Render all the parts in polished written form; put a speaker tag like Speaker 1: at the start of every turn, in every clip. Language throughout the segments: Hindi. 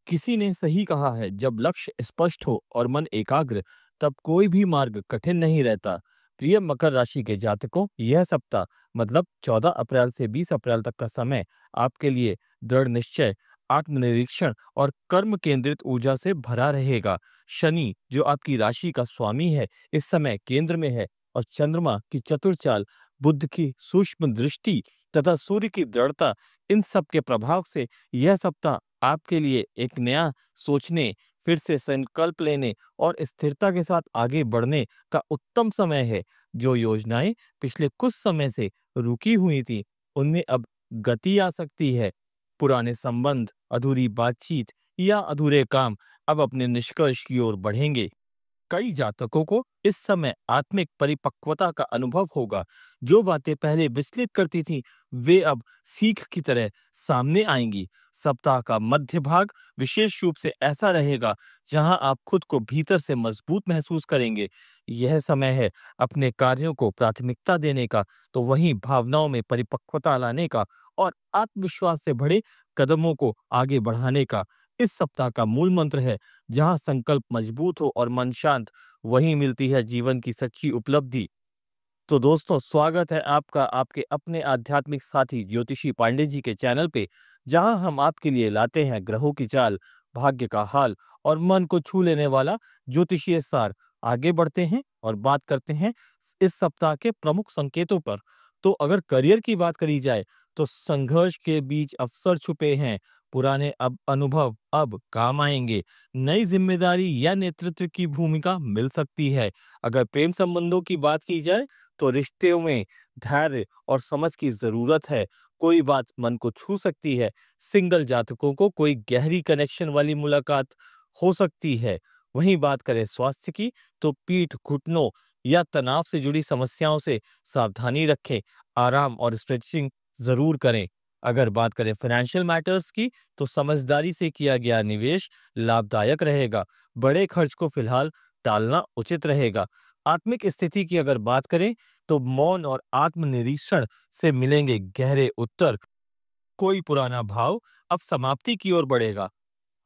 Speaker 1: किसी ने सही कहा है, जब लक्ष्य स्पष्ट हो और मन एकाग्र, तब कोई भी मार्ग कठिन नहीं रहता। प्रिय मकर राशि के जातकों, यह सप्ताह मतलब 14 अप्रैल से 20 अप्रैल तक का समय आपके लिए दृढ़ निश्चय, आत्मनिरीक्षण और कर्म केंद्रित ऊर्जा से भरा रहेगा। शनि, जो आपकी राशि का स्वामी है, इस समय केंद्र में है और चंद्रमा की चतुर चाल, बुध की सूक्ष्म दृष्टि तथा सूर्य की दृढ़ता, इन सब के प्रभाव से यह सप्ताह आपके लिए एक नया सोचने, फिर से संकल्प लेने और स्थिरता के साथ आगे बढ़ने का उत्तम समय है। जो योजनाएं पिछले कुछ समय से रुकी हुई थी, उनमें अब गति आ सकती है। पुराने संबंध, अधूरी बातचीत या अधूरे काम अब अपने निष्कर्ष की ओर बढ़ेंगे। कई जातकों को इस समय आत्मिक परिपक्वता का अनुभव होगा। जो बातें पहले विचलित करती थीं, वे अब सीख की तरह सामने आएंगी। सप्ताह का मध्य भाग विशेष रूप से ऐसा रहेगा जहां आप खुद को भीतर से मजबूत महसूस करेंगे। यह समय है अपने कार्यों को प्राथमिकता देने का, तो वहीं भावनाओं में परिपक्वता लाने का और आत्मविश्वास से भरे कदमों को आगे बढ़ाने का। इस सप्ताह का मूल मंत्र है, जहाँ संकल्प मजबूत हो और मन शांत, वहीं मिलती है जीवन की सच्ची उपलब्धि। तो दोस्तों, स्वागत है आपका आपके अपने आध्यात्मिक साथी ज्योतिषी पांडे जी के चैनल पे, जहां हम आपके लिए लाते हैं ग्रहों की चाल, भाग्य का हाल और मन को छू लेने वाला ज्योतिषीय सार। आगे बढ़ते हैं और बात करते हैं इस सप्ताह के प्रमुख संकेतों पर। तो अगर करियर की बात करी जाए, तो संघर्ष के बीच अवसर छुपे हैं। पुराने अब अनुभव अब काम आएंगे। नई जिम्मेदारी या नेतृत्व की भूमिका मिल सकती है। अगर प्रेम संबंधों की बात की जाए, तो रिश्ते में धैर्य और समझ की जरूरत है। कोई बात मन को छू सकती है। सिंगल जातकों को कोई गहरी कनेक्शन वाली मुलाकात हो सकती है। वहीं बात करें स्वास्थ्य की, तो पीठ, घुटनों या तनाव से जुड़ी समस्याओं से सावधानी रखें। आराम और स्ट्रेचिंग जरूर करें। अगर बात करें फाइनेंशियल मैटर्स की, तो समझदारी से किया गया निवेश लाभदायक रहेगा। बड़े खर्च को फिलहाल टालना उचित रहेगा। आत्मिक स्थिति की अगर बात करें, तो मौन और आत्मनिरीक्षण से मिलेंगे गहरे उत्तर। कोई पुराना भाव अब समाप्ति की ओर बढ़ेगा।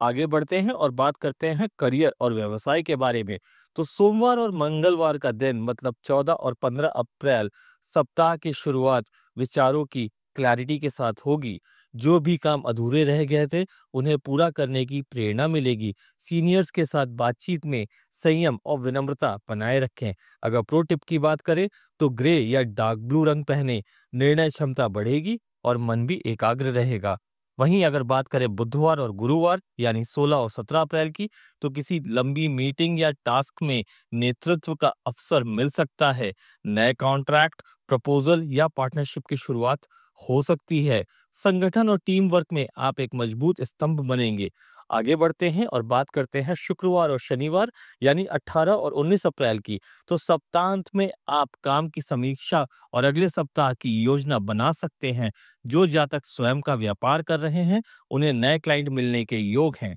Speaker 1: आगे बढ़ते हैं और बात करते हैं करियर और व्यवसाय के बारे में। तो सोमवार और मंगलवार का दिन मतलब 14 और 15 अप्रैल, सप्ताह की शुरुआत विचारों की क्लैरिटी के साथ होगी। जो भी काम अधूरे रह गए थे, उन्हें पूरा करने की प्रेरणा मिलेगी। सीनियर्स के साथ बातचीत में संयम और विनम्रता बनाए रखें। अगर प्रो टिप की बात करें, तो ग्रे या डार्क ब्लू रंग पहने, निर्णय क्षमता बढ़ेगी और मन भी एकाग्र रहेगा। वहीं अगर बात करें बुधवार और गुरुवार यानी 16 और 17 अप्रैल की, तो किसी लंबी मीटिंग या टास्क में नेतृत्व का अवसर मिल सकता है। नए कॉन्ट्रैक्ट, प्रपोजल या पार्टनरशिप की शुरुआत हो सकती है। संगठन और टीम वर्क में आप एक मजबूत स्तंभ बनेंगे। आगे बढ़ते हैं और बात करते हैं शुक्रवार और शनिवार यानी 18 और 19 अप्रैल की। तो सप्तांत में आप काम की समीक्षा और अगले सप्ताह की योजना बना सकते हैं। जो जातक स्वयं का व्यापार कर रहे हैं, उन्हें नए क्लाइंट मिलने के योग हैं।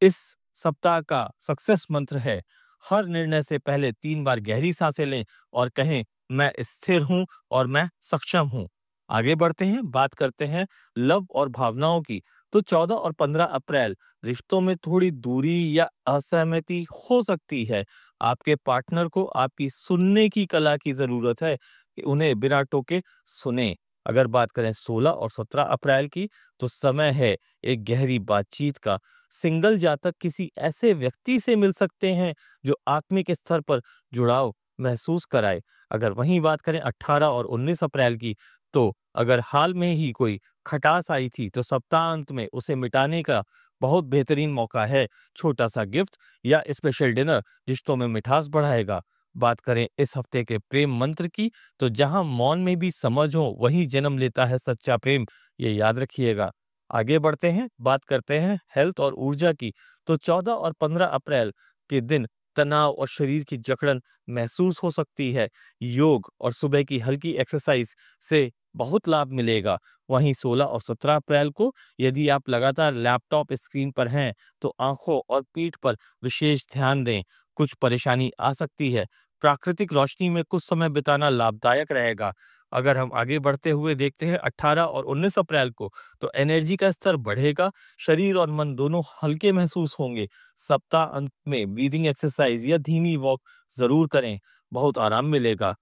Speaker 1: इस सप्ताह का सक्सेस मंत्र है, हर निर्णय से पहले 3 बार गहरी सांसें लें और कहें, मैं स्थिर हूं और मैं सक्षम हूं। आगे बढ़ते हैं, बात करते हैं लव और भावनाओं की। तो 14 और 15 अप्रैल, रिश्तों में थोड़ी दूरी या असहमति हो सकती है। आपके पार्टनर को आपकी सुनने की कला की जरूरत है कि उन्हें बिना टोके सुने। अगर बात करें 16 और 17 अप्रैल की, तो समय है एक गहरी बातचीत का। सिंगल जातक किसी ऐसे व्यक्ति से मिल सकते हैं जो आत्मिक स्तर पर जुड़ाव महसूस कराए। अगर वहीं बात करें 18 और 19 अप्रैल की, तो अगर हाल में ही कोई खटास आई थी, तो सप्ताहांत में उसे मिटाने का बहुत बेहतरीन मौका है। छोटा सा गिफ्ट या स्पेशल डिनर रिश्तों में मिठास बढ़ाएगा। बात करें इस हफ्ते के प्रेम मंत्र की, तो जहां मौन में भी समझ हो, वहीं जन्म लेता है सच्चा प्रेम। ये याद रखिएगा। आगे बढ़ते हैं, बात करते हैं हेल्थ और ऊर्जा की। तो 14 और 15 अप्रैल के दिन तनाव और शरीर की जकड़न महसूस हो सकती है। योग और सुबह की हल्की एक्सरसाइज से बहुत लाभ मिलेगा। वहीं 16 और 17 अप्रैल को यदि आप लगातार लैपटॉप स्क्रीन पर हैं, तो आंखों और पीठ पर विशेष ध्यान दें। कुछ परेशानी आ सकती है। प्राकृतिक रोशनी में कुछ समय बिताना लाभदायक रहेगा। अगर हम आगे बढ़ते हुए देखते हैं 18 और 19 अप्रैल को, तो एनर्जी का स्तर बढ़ेगा, शरीर और मन दोनों हल्के महसूस होंगे। सप्ताह अंत में ब्रीदिंग एक्सरसाइज या धीमी वॉक ज़रूर करें, बहुत आराम मिलेगा।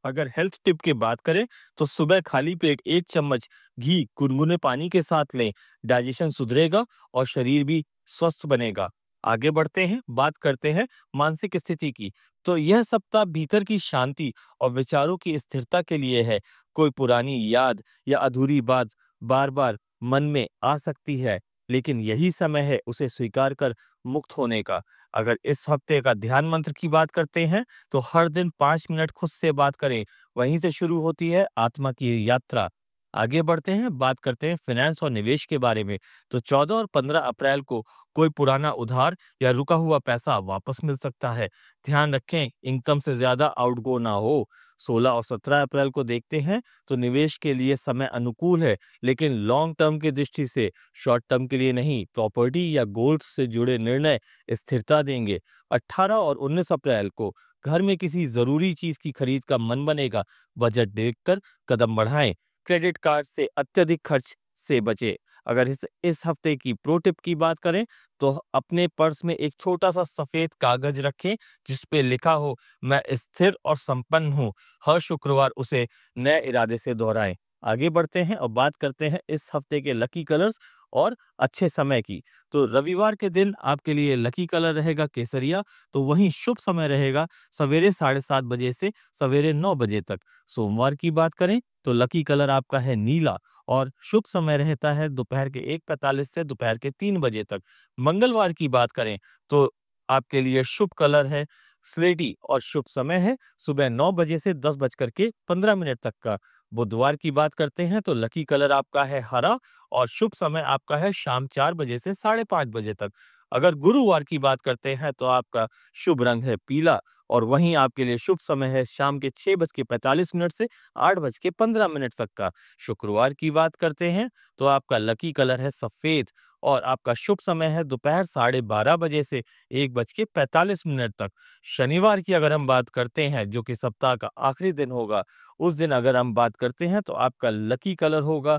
Speaker 1: अगर हेल्थ टिप की बात करें, तो सुबह खाली पेट 1 चम्मच घी गुनगुने पानी के साथ लें, डाइजेशन सुधरेगा और शरीर भी स्वस्थ बनेगा। आगे बढ़ते हैं, बात करते हैं मानसिक स्थिति की। तो यह सप्ताह भीतर की शांति और विचारों की स्थिरता के लिए है। कोई पुरानी याद या अधूरी बात बार-बार मन में आ सकती है, लेकिन यही समय है उसे स्वीकार कर मुक्त होने का। अगर इस हफ्ते का ध्यान मंत्र की बात करते हैं, तो हर दिन 5 मिनट खुद से बात करें, वहीं से शुरू होती है आत्मा की यात्रा। आगे बढ़ते हैं, बात करते हैं फाइनेंस और निवेश के बारे में। तो 14 और 15 अप्रैल को कोई पुराना उधार या रुका हुआ पैसा वापस मिल सकता है। ध्यान रखें, इनकम से ज्यादा आउटगो ना हो। 16 और 17 अप्रैल को देखते हैं, तो निवेश के लिए समय अनुकूल है, लेकिन लॉन्ग टर्म की दृष्टि से, शॉर्ट टर्म के लिए नहीं। प्रॉपर्टी या गोल्ड से जुड़े निर्णय स्थिरता देंगे। 18 और 19 अप्रैल को घर में किसी जरूरी चीज की खरीद का मन बनेगा। बजट देखकर कदम बढ़ाएं। क्रेडिट कार्ड से अत्यधिक खर्च से बचें। अगर इस हफ्ते की प्रो टिप की बात करें, तो अपने पर्स में एक छोटा सा सफेद कागज रखें, जिस पे लिखा हो मैं स्थिर और संपन्न हूँ। हर शुक्रवार उसे नए इरादे से दोहराएं। आगे बढ़ते हैं और बात करते हैं इस हफ्ते के लकी कलर्स और अच्छे समय की। तो रविवार के दिन आपके लिए लकी कलर रहेगा केसरिया, तो वहीं शुभ समय रहेगा सवेरे 7:30 बजे से सवेरे 9 बजे तक। सोमवार की बात करें, तो लकी कलर आपका है नीला और शुभ समय रहता है दोपहर के 1:45 से दोपहर के 3 बजे तक। मंगलवार की बात करें, तो आपके लिए शुभ कलर है स्लेटी और शुभ समय है सुबह 9 बजे से 10:15 तक का। बुधवार की बात करते हैं, तो लकी कलर आपका है हरा और शुभ समय आपका है शाम 4 बजे से 5:30 बजे तक। अगर गुरुवार की बात करते हैं, तो आपका शुभ रंग है पीला और वहीं आपके लिए शुभ समय है शाम के 6:45 से 8:15 तक का। शुक्रवार की बात करते हैं, तो आपका लकी कलर है सफेद और आपका शुभ समय है दोपहर 12:30 बजे से 1:45 तक। शनिवार की अगर हम बात करते हैं, जो कि सप्ताह का आखिरी दिन होगा, उस दिन अगर हम बात करते हैं, तो आपका लकी कलर होगा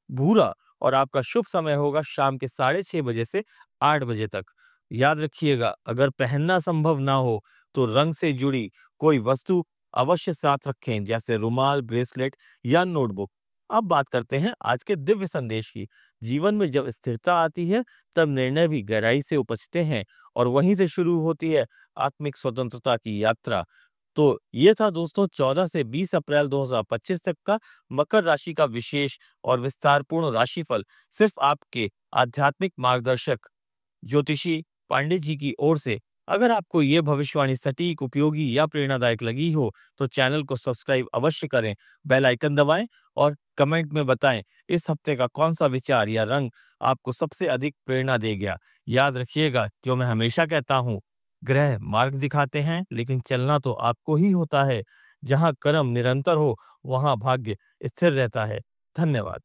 Speaker 1: भूरा और आपका शुभ समय होगा शाम के 6:30 बजे से 8 बजे तक। याद रखिएगा, अगर पहनना संभव ना हो, तो रंग से जुड़ी कोई वस्तु अवश्य साथ रखें, जैसे रुमाल, ब्रेसलेट या नोटबुक। अब बात करते हैं आज के दिव्य संदेश की। जीवन में जब स्थिरता आती है, तब निर्णय भी गहराई से उपजते हैं और वहीं से शुरू होती है आत्मिक स्वतंत्रता की यात्रा। तो ये था दोस्तों 14 से 20 अप्रैल 2025 तक का मकर राशि का विशेष और विस्तारपूर्ण राशिफल, सिर्फ आपके आध्यात्मिक मार्गदर्शक ज्योतिषी पांडे जी की ओर से। अगर आपको ये भविष्यवाणी सटीक, उपयोगी या प्रेरणादायक लगी हो, तो चैनल को सब्सक्राइब अवश्य करें, बेल आइकन दबाएं और कमेंट में बताएं इस हफ्ते का कौन सा विचार या रंग आपको सबसे अधिक प्रेरणा दे गया। याद रखिएगा, जो मैं हमेशा कहता हूँ, ग्रह मार्ग दिखाते हैं, लेकिन चलना तो आपको ही होता है। जहाँ कर्म निरंतर हो, वहाँ भाग्य स्थिर रहता है। धन्यवाद।